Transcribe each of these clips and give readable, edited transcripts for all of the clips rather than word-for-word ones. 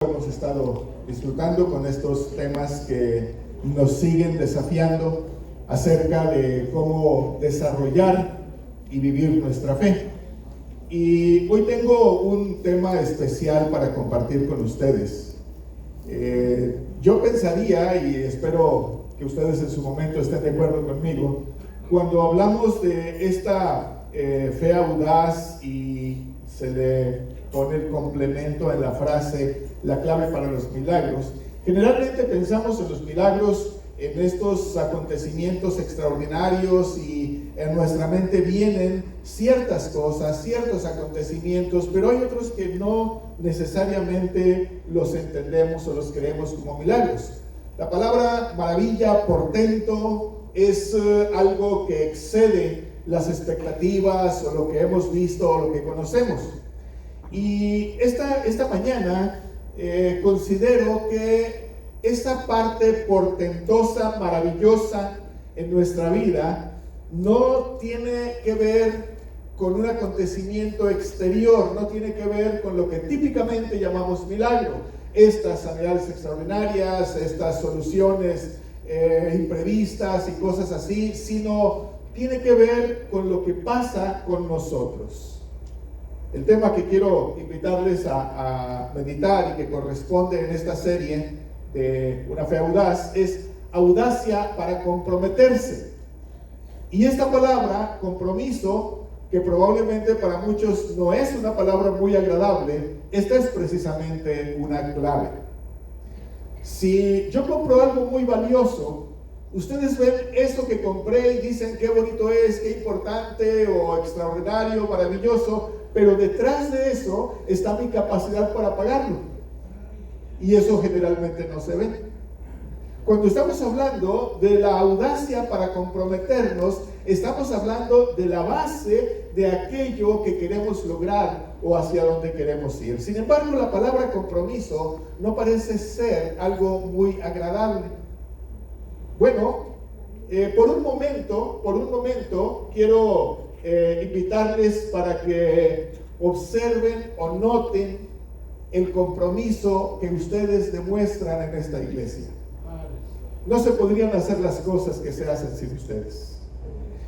Hemos estado disfrutando con estos temas que nos siguen desafiando acerca de cómo desarrollar y vivir nuestra fe. Y hoy tengo un tema especial para compartir con ustedes. Yo pensaría, y espero que ustedes en su momento estén de acuerdo conmigo, cuando hablamos de esta fe audaz y se le pone el complemento en la frase, la clave para los milagros, generalmente pensamos en los milagros, en estos acontecimientos extraordinarios, y en nuestra mente vienen ciertas cosas, ciertos acontecimientos, pero hay otros que no necesariamente los entendemos o los creemos como milagros. La palabra maravilla, portento, es algo que excede las expectativas o lo que hemos visto o lo que conocemos. Y esta mañana considero que esa parte portentosa, maravillosa en nuestra vida no tiene que ver con un acontecimiento exterior, no tiene que ver con lo que típicamente llamamos milagro. Estas sanidades extraordinarias, estas soluciones imprevistas y cosas así, sino tiene que ver con lo que pasa con nosotros. El tema que quiero invitarles a meditar y que corresponde en esta serie de Una Fe Audaz es audacia para comprometerse. Y esta palabra, compromiso, que probablemente para muchos no es una palabra muy agradable, esta es precisamente una clave. Si yo compro algo muy valioso, ustedes ven eso que compré y dicen qué bonito es, qué importante o extraordinario, maravilloso, pero detrás de eso está mi capacidad para pagarlo. Y eso generalmente no se ve. Cuando estamos hablando de la audacia para comprometernos, estamos hablando de la base de aquello que queremos lograr o hacia donde queremos ir. Sin embargo, la palabra compromiso no parece ser algo muy agradable. Bueno, por un momento quiero invitarles para que observen o noten el compromiso que ustedes demuestran en esta iglesia. No se podrían hacer las cosas que se hacen sin ustedes.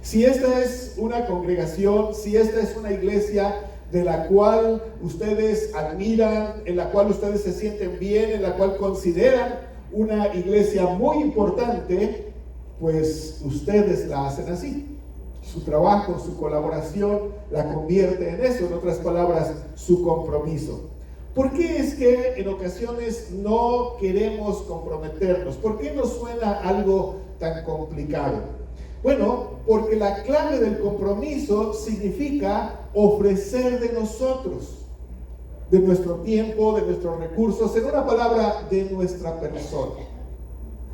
Si esta es una congregación, si esta es una iglesia de la cual ustedes admiran, en la cual ustedes se sienten bien, en la cual consideran una iglesia muy importante, pues ustedes la hacen así. Su trabajo, su colaboración la convierte en eso, en otras palabras, su compromiso. ¿Por qué es que en ocasiones no queremos comprometernos? ¿Por qué nos suena algo tan complicado? Bueno, porque la clave del compromiso significa ofrecer de nosotros, de nuestro tiempo, de nuestros recursos, en una palabra, de nuestra persona.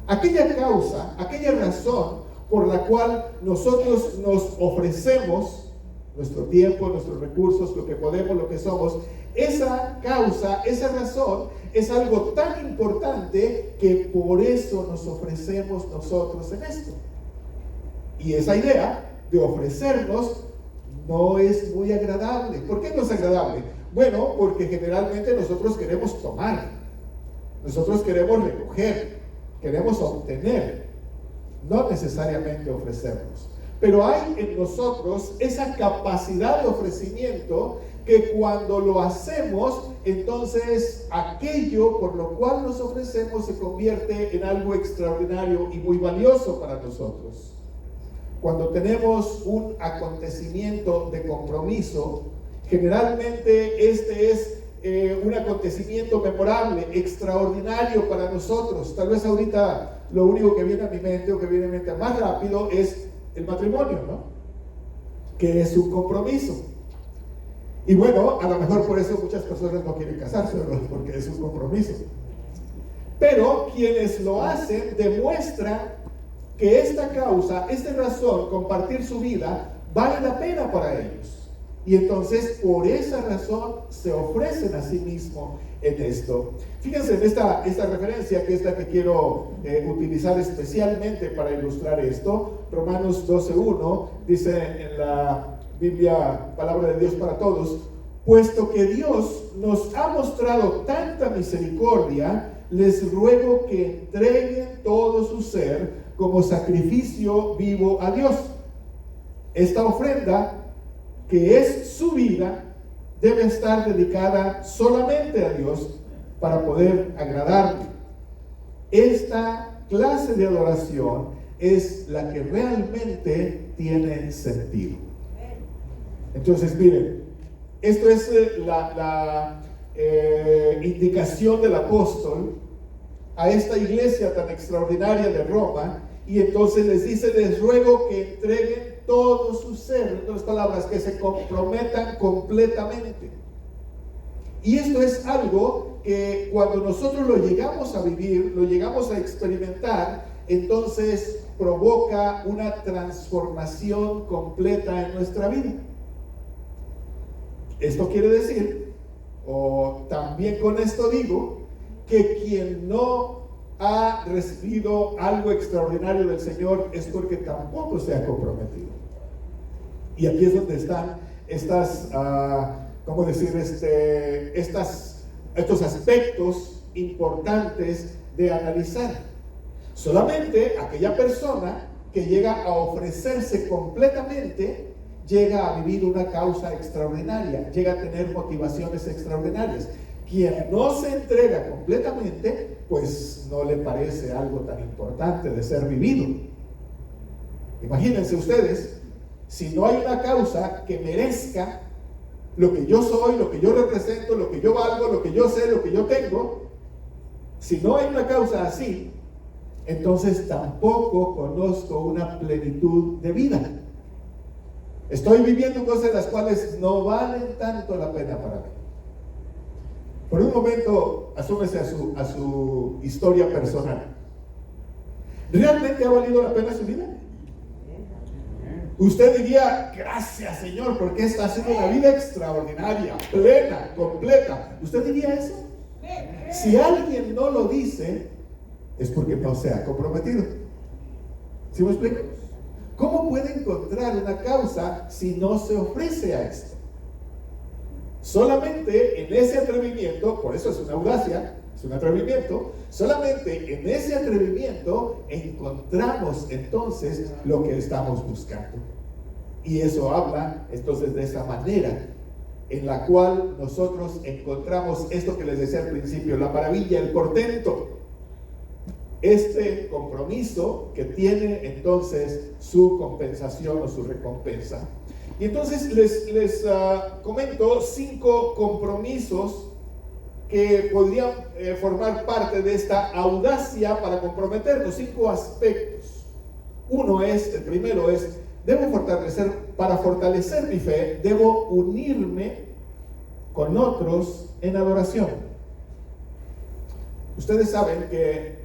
Aquella causa, aquella razón por la cual nosotros nos ofrecemos nuestro tiempo, nuestros recursos, lo que podemos, lo que somos, esa causa, esa razón es algo tan importante que por eso nos ofrecemos nosotros en esto. Y esa idea de ofrecernos no es muy agradable. ¿Por qué no es agradable? Bueno, porque generalmente nosotros queremos tomar, nosotros queremos recoger, queremos obtener, no necesariamente ofrecernos. Pero hay en nosotros esa capacidad de ofrecimiento que cuando lo hacemos, entonces aquello por lo cual nos ofrecemos se convierte en algo extraordinario y muy valioso para nosotros. Cuando tenemos un acontecimiento de compromiso, generalmente este es un acontecimiento memorable, extraordinario para nosotros. Tal vez ahorita lo único que viene a mi mente o que viene a mi mente más rápido es el matrimonio, ¿no? Que es un compromiso. Y bueno, a lo mejor por eso muchas personas no quieren casarse, ¿verdad? Porque es un compromiso. Pero quienes lo hacen demuestran que esta causa, esta razón, compartir su vida, vale la pena para ellos. Y entonces, por esa razón, se ofrecen a sí mismos en esto. Fíjense en esta referencia, que es la que quiero utilizar especialmente para ilustrar esto. Romanos 12:1 dice en la Biblia, Palabra de Dios para Todos: puesto que Dios nos ha mostrado tanta misericordia, les ruego que entreguen todo su ser como sacrificio vivo a Dios. Esta ofrenda, que es su vida, debe estar dedicada solamente a Dios para poder agradarle. Esta clase de adoración es la que realmente tiene sentido. Entonces, miren, esto es la indicación del apóstol a esta iglesia tan extraordinaria de Roma, y entonces les dice: les ruego que entreguen todo su ser, en otras palabras, que se comprometan completamente. Y esto es algo que cuando nosotros lo llegamos a vivir, lo llegamos a experimentar, entonces provoca una transformación completa en nuestra vida. Esto quiere decir, o también con esto digo, que quien no ha recibido algo extraordinario del Señor es porque tampoco se ha comprometido. Y aquí es donde están estas, ¿cómo decir? Estos aspectos importantes de analizar. Solamente aquella persona que llega a ofrecerse completamente llega a vivir una causa extraordinaria, llega a tener motivaciones extraordinarias. Quien no se entrega completamente, pues no le parece algo tan importante de ser vivido. Imagínense ustedes, si no hay una causa que merezca lo que yo soy, lo que yo represento, lo que yo valgo, lo que yo sé, lo que yo tengo, si no hay una causa así, entonces tampoco conozco una plenitud de vida. Estoy viviendo cosas las cuales no valen tanto la pena para mí. Por un momento, asúmese a su historia personal. ¿Realmente ha valido la pena su vida? Usted diría: gracias, Señor, porque esta ha sido una vida extraordinaria, plena, completa. ¿Usted diría eso? Si alguien no lo dice, es porque no se ha comprometido. ¿Sí me explico? ¿Cómo puede encontrar una causa si no se ofrece a esto? Solamente en ese atrevimiento, por eso es una audacia, es un atrevimiento, solamente en ese atrevimiento encontramos entonces lo que estamos buscando. Y eso habla entonces de esa manera en la cual nosotros encontramos esto que les decía al principio, la maravilla, el portento. Este compromiso que tiene entonces su compensación o su recompensa. Y entonces les comento 5 compromisos que podrían formar parte de esta audacia para comprometernos. 5 aspectos. El primero es, para fortalecer mi fe, debo unirme con otros en adoración. Ustedes saben que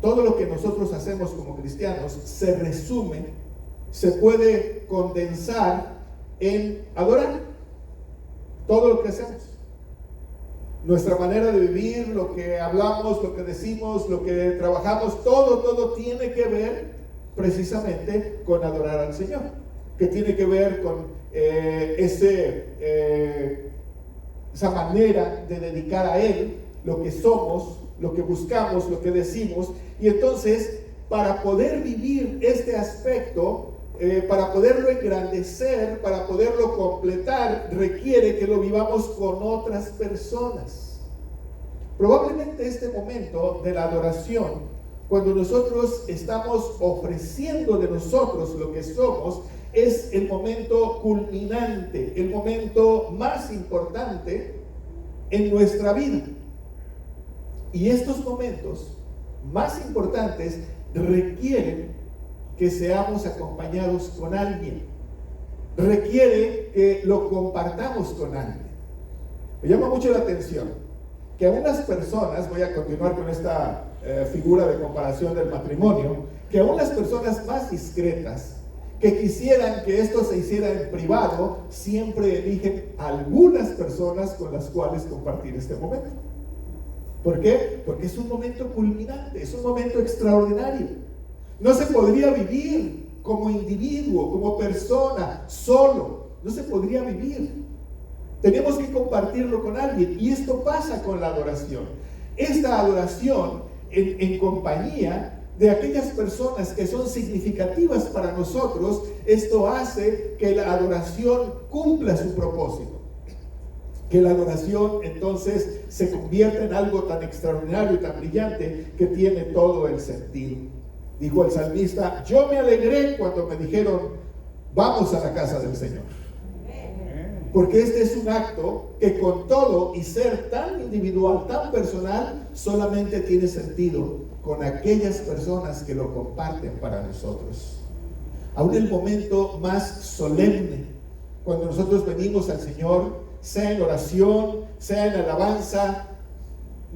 todo lo que nosotros hacemos como cristianos se puede condensar en adorar. Todo lo que hacemos, nuestra manera de vivir, lo que hablamos, lo que decimos, lo que trabajamos, todo tiene que ver precisamente con adorar al Señor, que tiene que ver con esa manera de dedicar a Él lo que somos, lo que buscamos, lo que decimos. Y entonces, para poder vivir este aspecto, para poderlo engrandecer, para poderlo completar, requiere que lo vivamos con otras personas. Probablemente este momento de la adoración, cuando nosotros estamos ofreciendo de nosotros lo que somos, es el momento culminante, el momento más importante en nuestra vida. Y estos momentos más importantes requieren que seamos acompañados con alguien. Requiere que lo compartamos con alguien. Me llama mucho la atención que algunas personas, voy a continuar con esta figura de comparación del matrimonio, que aún las personas más discretas, que quisieran que esto se hiciera en privado, siempre eligen algunas personas con las cuales compartir este momento. ¿Por qué? Porque es un momento culminante, es un momento extraordinario. No se podría vivir como individuo, como persona, solo. No se podría vivir. Tenemos que compartirlo con alguien. Y esto pasa con la adoración. Esta adoración en compañía de aquellas personas que son significativas para nosotros, esto hace que la adoración cumpla su propósito. Que la adoración entonces se convierta en algo tan extraordinario y tan brillante que tiene todo el sentido. Dijo el salmista: yo me alegré cuando me dijeron, vamos a la casa del Señor. Porque este es un acto que, con todo y ser tan individual, tan personal, solamente tiene sentido con aquellas personas que lo comparten para nosotros. Aún el momento más solemne, cuando nosotros venimos al Señor, sea en oración, sea en alabanza,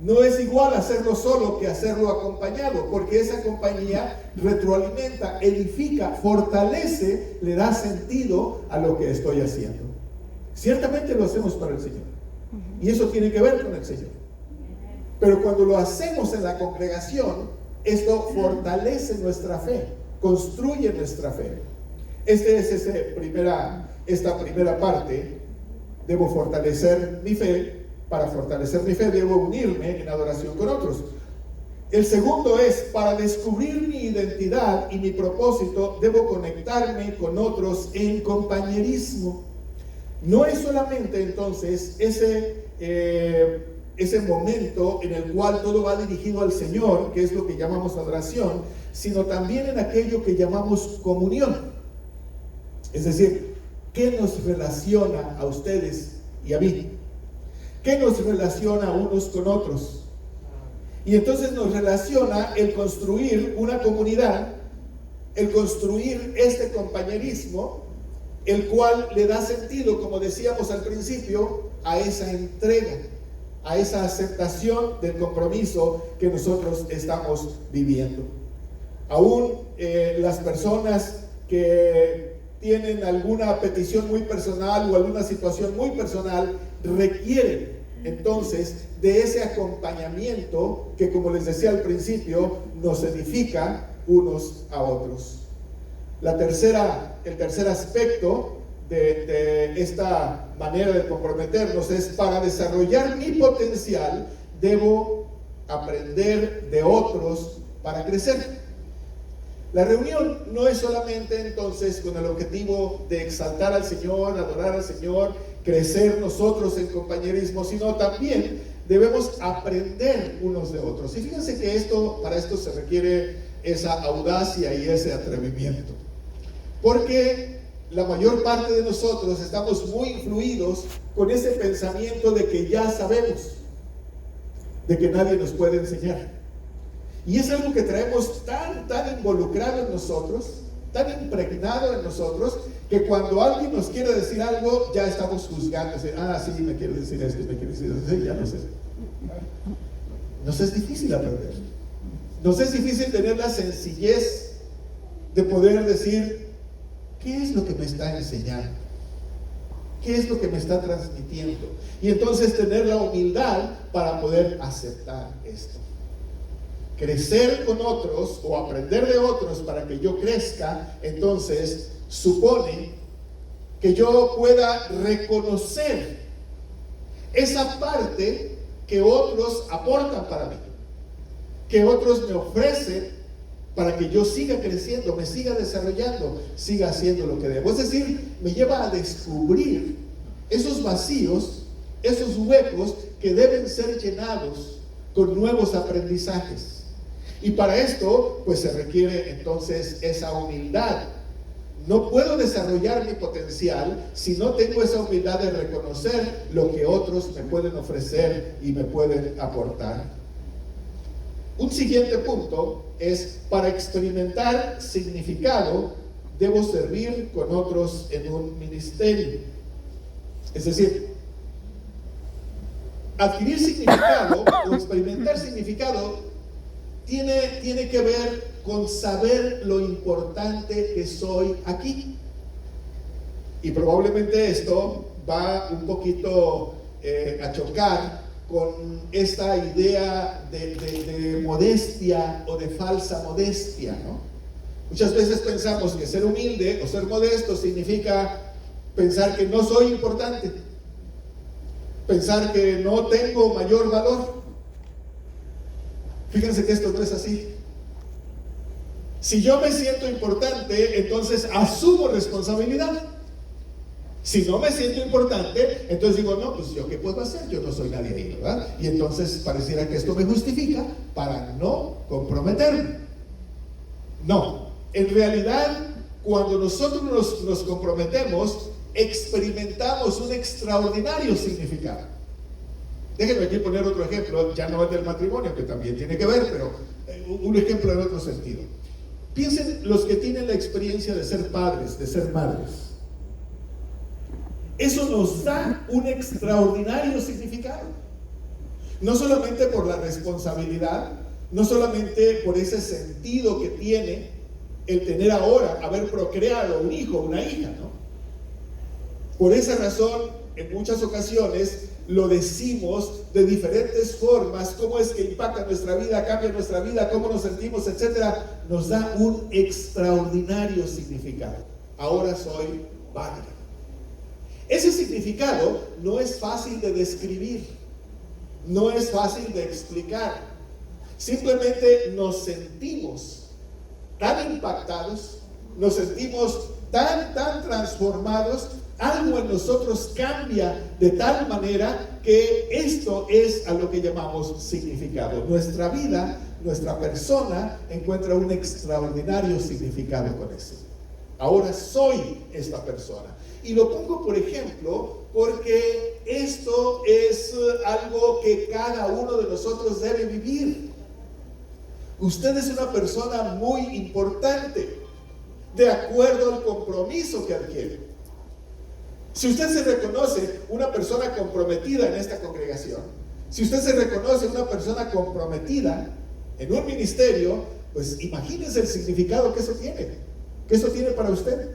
no es igual hacerlo solo que hacerlo acompañado, porque esa compañía retroalimenta, edifica, fortalece, le da sentido a lo que estoy haciendo. Ciertamente lo hacemos para el Señor, y eso tiene que ver con el Señor. Pero cuando lo hacemos en la congregación, esto fortalece nuestra fe, construye nuestra fe. Esta primera parte. Debo fortalecer mi fe. Para fortalecer mi fe debo unirme en adoración con otros. El segundo es, para descubrir mi identidad y mi propósito, debo conectarme con otros en compañerismo. No es solamente entonces ese momento en el cual todo va dirigido al Señor, que es lo que llamamos adoración, sino también en aquello que llamamos comunión. Es decir, ¿qué nos relaciona a ustedes y a mí? ¿Qué nos relaciona unos con otros? Y entonces nos relaciona el construir una comunidad, el construir este compañerismo, el cual le da sentido, como decíamos al principio, a esa entrega, a esa aceptación del compromiso que nosotros estamos viviendo. Aún las personas que tienen alguna petición muy personal o alguna situación muy personal requieren entonces de ese acompañamiento que, como les decía al principio, nos edifica unos a otros. El tercer aspecto de esta manera de comprometernos es: para desarrollar mi potencial debo aprender de otros para crecer. La reunión no es solamente entonces con el objetivo de exaltar al Señor, adorar al Señor, crecer nosotros en compañerismo, sino también debemos aprender unos de otros. Y fíjense que para esto se requiere esa audacia y ese atrevimiento, porque la mayor parte de nosotros estamos muy influidos con ese pensamiento de que ya sabemos, de que nadie nos puede enseñar. Y es algo que traemos tan involucrado en nosotros, tan impregnado en nosotros, que cuando alguien nos quiere decir algo, ya estamos juzgando. Sí, me quiere decir esto, me quiere decir eso, ya no sé. Nos es difícil aprender. Nos es difícil tener la sencillez de poder decir: ¿qué es lo que me está enseñando? ¿Qué es lo que me está transmitiendo? Y entonces tener la humildad para poder aceptar esto. Crecer con otros o aprender de otros para que yo crezca, entonces supone que yo pueda reconocer esa parte que otros aportan para mí, que otros me ofrecen para que yo siga creciendo, me siga desarrollando, siga haciendo lo que debo. Es decir, me lleva a descubrir esos vacíos, esos huecos que deben ser llenados con nuevos aprendizajes. Y para esto, pues se requiere entonces esa humildad. No puedo desarrollar mi potencial si no tengo esa humildad de reconocer lo que otros me pueden ofrecer y me pueden aportar. Un siguiente punto es: para experimentar significado, debo servir con otros en un ministerio. Es decir, adquirir significado o experimentar significado tiene que ver con saber lo importante que soy aquí. Y probablemente esto va un poquito a chocar con esta idea de modestia o de falsa modestia, ¿no? Muchas veces pensamos que ser humilde o ser modesto significa pensar que no soy importante, pensar que no tengo mayor valor. Fíjense que esto no es así. Si yo me siento importante, entonces asumo responsabilidad. Si no me siento importante, entonces digo, no, pues yo qué puedo hacer, yo no soy nadie ahí, ¿verdad? Y entonces pareciera que esto me justifica para no comprometerme. No, en realidad, cuando nosotros nos comprometemos, experimentamos un extraordinario significado. Déjenme aquí poner otro ejemplo, ya no es del matrimonio, que también tiene que ver, pero un ejemplo en otro sentido. Piensen los que tienen la experiencia de ser padres, de ser madres. Eso nos da un extraordinario significado. No solamente por la responsabilidad, no solamente por ese sentido que tiene el tener ahora, haber procreado un hijo, una hija, ¿no? Por esa razón, en muchas ocasiones lo decimos de diferentes formas, cómo es que impacta nuestra vida, cambia nuestra vida, cómo nos sentimos, etcétera. Nos da un extraordinario significado. Ahora soy padre. Ese significado no es fácil de describir, no es fácil de explicar. Simplemente nos sentimos tan impactados, nos sentimos tan transformados, algo en nosotros cambia de tal manera que esto es a lo que llamamos significado. Nuestra vida, nuestra persona encuentra un extraordinario significado con eso. Ahora soy esta persona. Y lo pongo por ejemplo porque esto es algo que cada uno de nosotros debe vivir. Usted es una persona muy importante de acuerdo al compromiso que adquiere. Si usted se reconoce una persona comprometida en esta congregación, si usted se reconoce una persona comprometida en un ministerio, pues imagínense el significado que eso tiene para usted.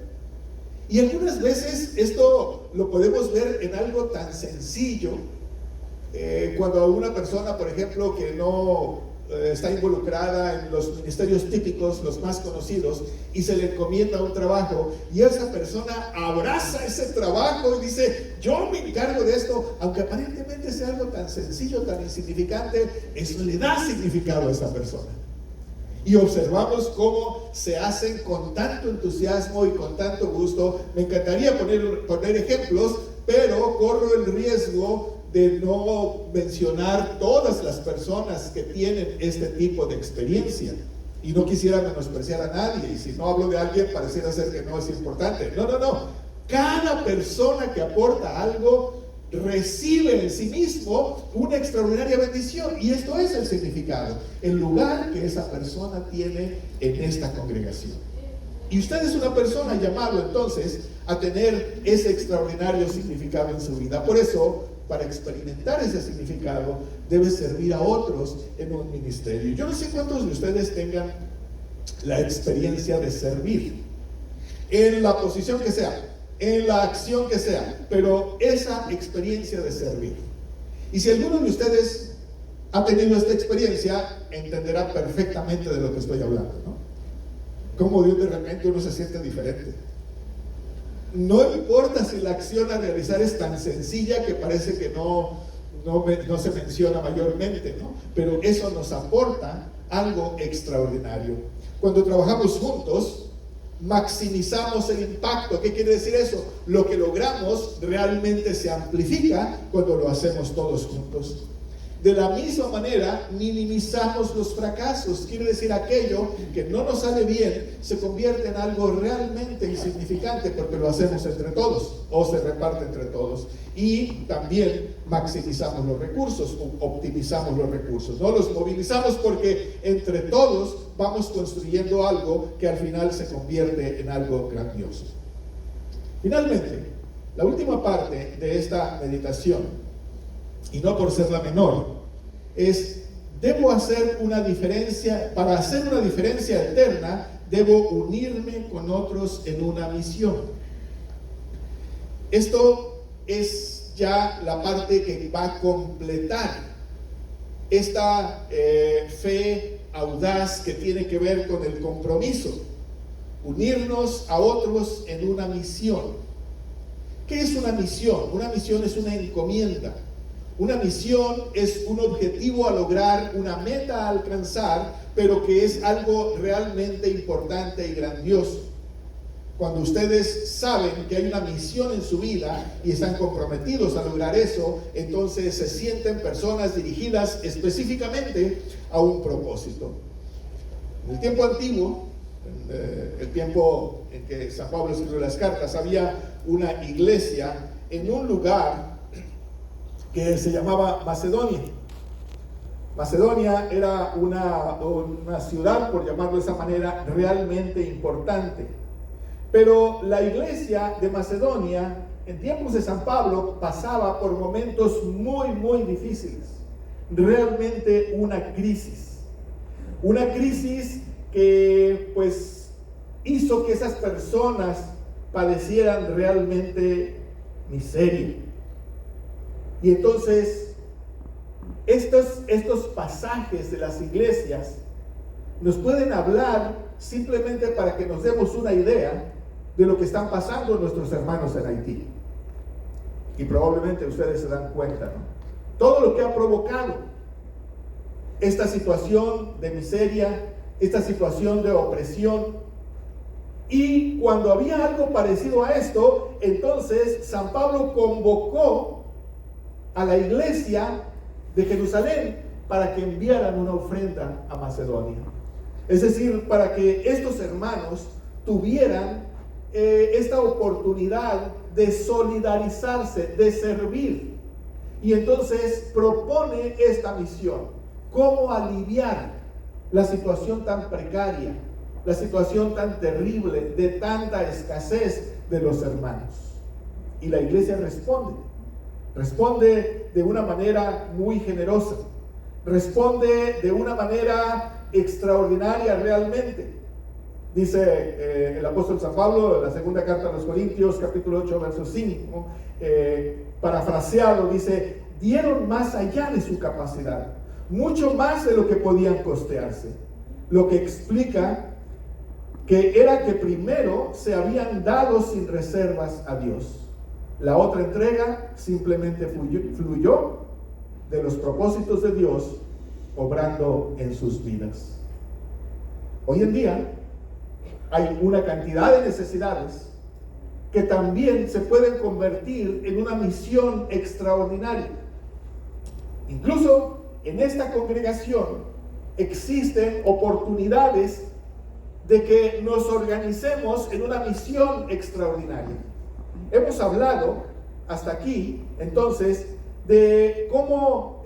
Y algunas veces esto lo podemos ver en algo tan sencillo, cuando una persona, por ejemplo, que no está involucrada en los ministerios típicos, los más conocidos, y se le encomienda un trabajo, y esa persona abraza ese trabajo y dice, yo me encargo de esto, aunque aparentemente sea algo tan sencillo, tan insignificante, eso le da significado a esa persona. Y observamos cómo se hacen con tanto entusiasmo y con tanto gusto. Me encantaría poner ejemplos, pero corro el riesgo de no mencionar todas las personas que tienen este tipo de experiencia. Y no quisiera menospreciar a nadie, y si no hablo de alguien pareciera ser que no es importante. No. Cada persona que aporta algo recibe en sí mismo una extraordinaria bendición, y esto es el significado, el lugar que esa persona tiene en esta congregación. Y usted es una persona llamado entonces a tener ese extraordinario significado en su vida. Por eso, para experimentar ese significado, debe servir a otros en un ministerio. Yo no sé cuántos de ustedes tengan la experiencia de servir en la posición que sea, en la acción que sea, pero esa experiencia de servir. Y si alguno de ustedes ha tenido esta experiencia, entenderá perfectamente de lo que estoy hablando, ¿no? Cómo de repente uno se siente diferente. No importa si la acción a realizar es tan sencilla que parece que no se menciona mayormente, ¿no? Pero eso nos aporta algo extraordinario. Cuando trabajamos juntos, maximizamos el impacto. ¿Qué quiere decir eso? Lo que logramos realmente se amplifica cuando lo hacemos todos juntos. De la misma manera, minimizamos los fracasos. Quiere decir, aquello que no nos sale bien se convierte en algo realmente insignificante porque lo hacemos entre todos o se reparte entre todos. Y también maximizamos los recursos, optimizamos los recursos, ¿no? Los movilizamos porque entre todos vamos construyendo algo que al final se convierte en algo grandioso. Finalmente, la última parte de esta meditación, y no por ser la menor, es: debo hacer una diferencia. Para hacer una diferencia eterna, debo unirme con otros en una misión. Esto es ya la parte que va a completar esta fe audaz que tiene que ver con el compromiso. Unirnos a otros en una misión. ¿Qué es una misión? Una misión es una encomienda. Una misión es un objetivo a lograr, una meta a alcanzar, pero que es algo realmente importante y grandioso. Cuando ustedes saben que hay una misión en su vida y están comprometidos a lograr eso, entonces se sienten personas dirigidas específicamente a un propósito. En el tiempo antiguo, el tiempo en que San Pablo escribió las cartas, había una iglesia en un lugar que se llamaba Macedonia. Macedonia era una ciudad, por llamarlo de esa manera, realmente importante. Pero la iglesia de Macedonia, en tiempos de San Pablo, pasaba por momentos muy, muy difíciles. Realmente una crisis. Una crisis que pues hizo que esas personas padecieran realmente miseria. Y entonces estos pasajes de las iglesias nos pueden hablar simplemente para que nos demos una idea de lo que están pasando nuestros hermanos en Haití. Y probablemente ustedes se dan cuenta, ¿no? Todo lo que ha provocado esta situación de miseria, esta situación de opresión. Y cuando había algo parecido a esto, entonces San Pablo convocó a la iglesia de Jerusalén para que enviaran una ofrenda a Macedonia. Es decir, para que estos hermanos tuvieran esta oportunidad de solidarizarse, de servir. Y entonces propone esta misión: cómo aliviar la situación tan precaria, la situación tan terrible, de tanta escasez de los hermanos. Y la iglesia responde de una manera muy generosa, responde de una manera extraordinaria realmente. Dice el apóstol San Pablo en la segunda carta a los Corintios, capítulo 8, verso 5, parafraseado, dice: dieron más allá de su capacidad, mucho más de lo que podían costearse. Lo que explica que era que primero se habían dado sin reservas a Dios. La otra entrega simplemente fluyó de los propósitos de Dios obrando en sus vidas. Hoy en día hay una cantidad de necesidades que también se pueden convertir en una misión extraordinaria. Incluso en esta congregación existen oportunidades de que nos organicemos en una misión extraordinaria. Hemos hablado hasta aquí, entonces, de cómo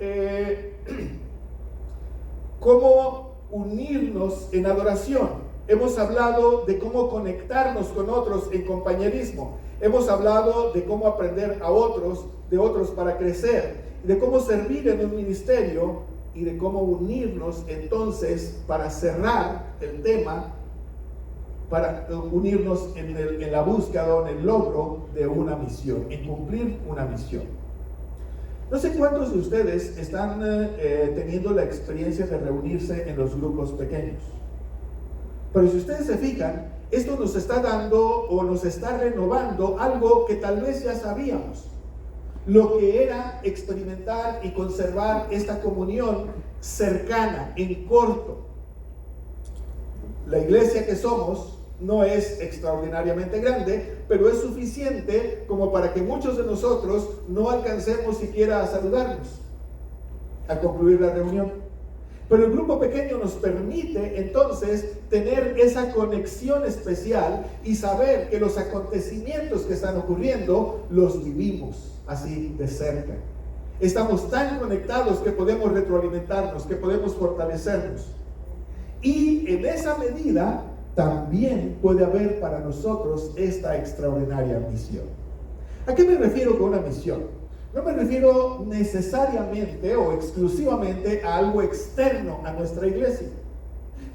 unirnos en adoración. Hemos hablado de cómo conectarnos con otros en compañerismo. Hemos hablado de cómo aprender de otros para crecer, de cómo servir en un ministerio y de cómo unirnos entonces para cerrar el tema, para unirnos en la búsqueda o en el logro de una misión, en cumplir una misión. No sé cuántos de ustedes están teniendo la experiencia de reunirse en los grupos pequeños. Pero si ustedes se fijan, esto nos está dando o nos está renovando algo que tal vez ya sabíamos. Lo que era experimentar y conservar esta comunión cercana, en corto. La iglesia que somos no es extraordinariamente grande, pero es suficiente como para que muchos de nosotros no alcancemos siquiera a saludarnos al concluir la reunión. Pero el grupo pequeño nos permite entonces tener esa conexión especial y saber que los acontecimientos que están ocurriendo los vivimos así de cerca. Estamos tan conectados que podemos retroalimentarnos, que podemos fortalecernos. Y en esa medida también puede haber para nosotros esta extraordinaria misión. ¿A qué me refiero con una misión? No me refiero necesariamente o exclusivamente a algo externo a nuestra iglesia.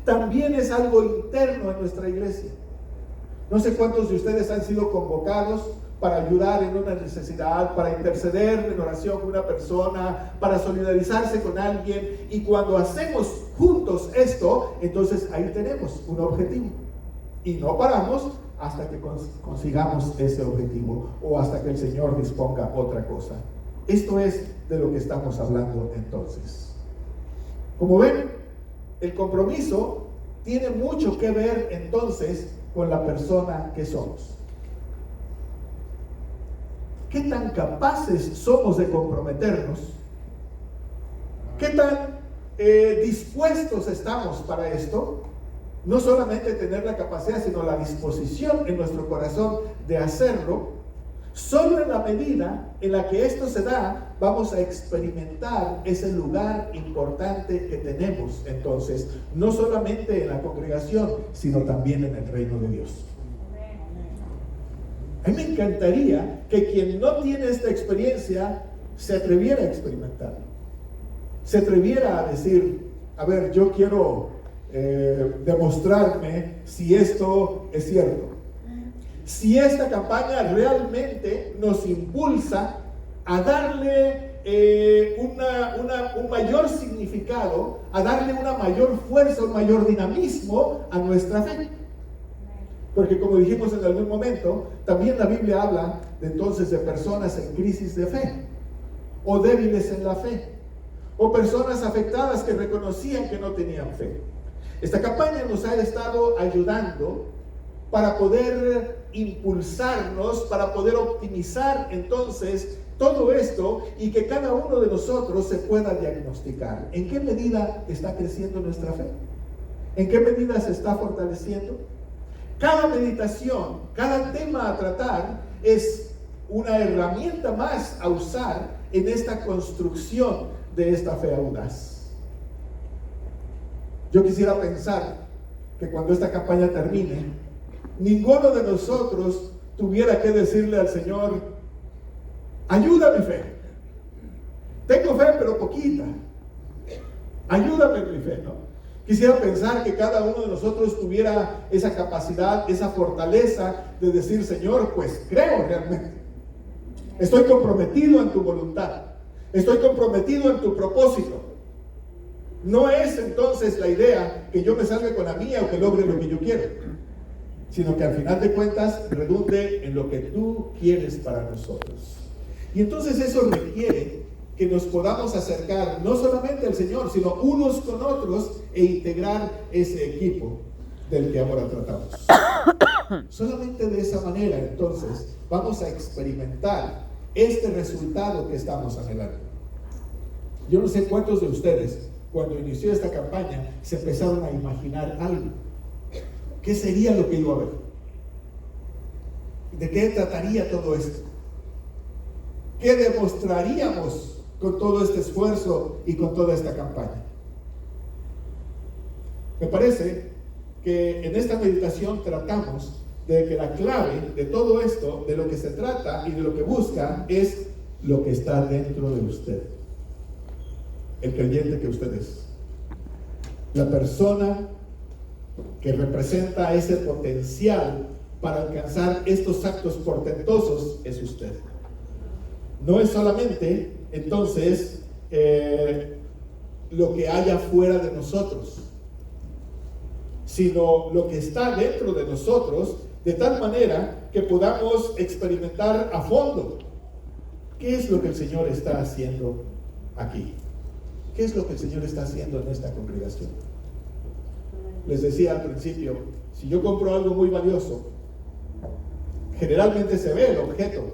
También es algo interno a nuestra iglesia. No sé cuántos de ustedes han sido convocados para ayudar en una necesidad, para interceder en oración con una persona, para solidarizarse con alguien. Y cuando hacemos juntos esto, entonces ahí tenemos un objetivo. Y no paramos hasta que consigamos ese objetivo o hasta que el Señor disponga otra cosa. Esto es de lo que estamos hablando entonces. Como ven, el compromiso tiene mucho que ver entonces con la persona que somos. ¿Qué tan capaces somos de comprometernos? ¿Qué tan dispuestos estamos para esto? No solamente tener la capacidad, sino la disposición en nuestro corazón de hacerlo. Solo en la medida en la que esto se da, vamos a experimentar ese lugar importante que tenemos entonces, no solamente en la congregación, sino también en el reino de Dios. A mí me encantaría que quien no tiene esta experiencia se atreviera a experimentarlo. Se atreviera a decir, a ver, yo quiero demostrarme si esto es cierto. Si esta campaña realmente nos impulsa a darle un mayor significado, a darle una mayor fuerza, un mayor dinamismo a nuestra fe. Porque como dijimos en algún momento, también la Biblia habla de entonces de personas en crisis de fe, o débiles en la fe, o personas afectadas que reconocían que no tenían fe. Esta campaña nos ha estado ayudando para poder impulsarnos, para poder optimizar entonces todo esto y que cada uno de nosotros se pueda diagnosticar. ¿En qué medida está creciendo nuestra fe? ¿En qué medida se está fortaleciendo? Cada meditación, cada tema a tratar es una herramienta más a usar en esta construcción de esta fe audaz. Yo quisiera pensar que cuando esta campaña termine, ninguno de nosotros tuviera que decirle al Señor, ayuda mi fe. Tengo fe, pero poquita. Ayúdame en mi fe, ¿no? Quisiera pensar que cada uno de nosotros tuviera esa capacidad, esa fortaleza de decir, Señor, pues creo realmente. Estoy comprometido en tu voluntad. Estoy comprometido en tu propósito. No es entonces la idea que yo me salga con la mía o que logre lo que yo quiero, sino que al final de cuentas redunde en lo que tú quieres para nosotros. Y entonces eso requiere que nos podamos acercar no solamente al Señor, sino unos con otros e integrar ese equipo del que ahora tratamos. Solamente de esa manera entonces vamos a experimentar este resultado que estamos anhelando. Yo no sé cuántos de ustedes cuando inició esta campaña se empezaron a imaginar algo. ¿Qué sería lo que iba a haber? ¿De qué trataría todo esto? ¿Qué demostraríamos con todo este esfuerzo y con toda esta campaña? Me parece que en esta meditación tratamos de que la clave de todo esto, de lo que se trata y de lo que busca, es lo que está dentro de usted. El creyente que usted es. La persona que representa ese potencial para alcanzar estos actos portentosos es usted. No es solamente entonces lo que hay afuera de nosotros, sino lo que está dentro de nosotros, de tal manera que podamos experimentar a fondo qué es lo que el Señor está haciendo aquí. ¿Qué es lo que el Señor está haciendo en esta congregación? Les decía al principio, si yo compro algo muy valioso, generalmente se ve el objeto,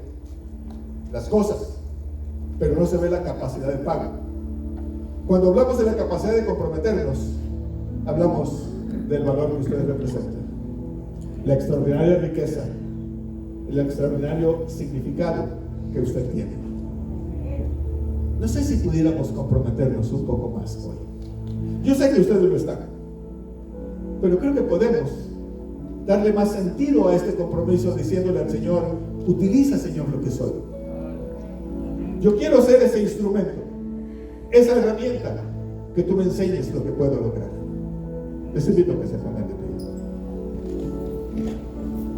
las cosas, pero no se ve la capacidad de pago. Cuando hablamos de la capacidad de comprometernos, hablamos del valor que ustedes representan, la extraordinaria riqueza, el extraordinario significado que usted tiene. No sé si pudiéramos comprometernos un poco más hoy. Yo sé que ustedes lo están, pero creo que podemos darle más sentido a este compromiso diciéndole al Señor, utiliza, Señor, lo que soy. Yo quiero ser ese instrumento, esa herramienta, que tú me enseñes lo que puedo lograr. Les invito a que se pongan de pie.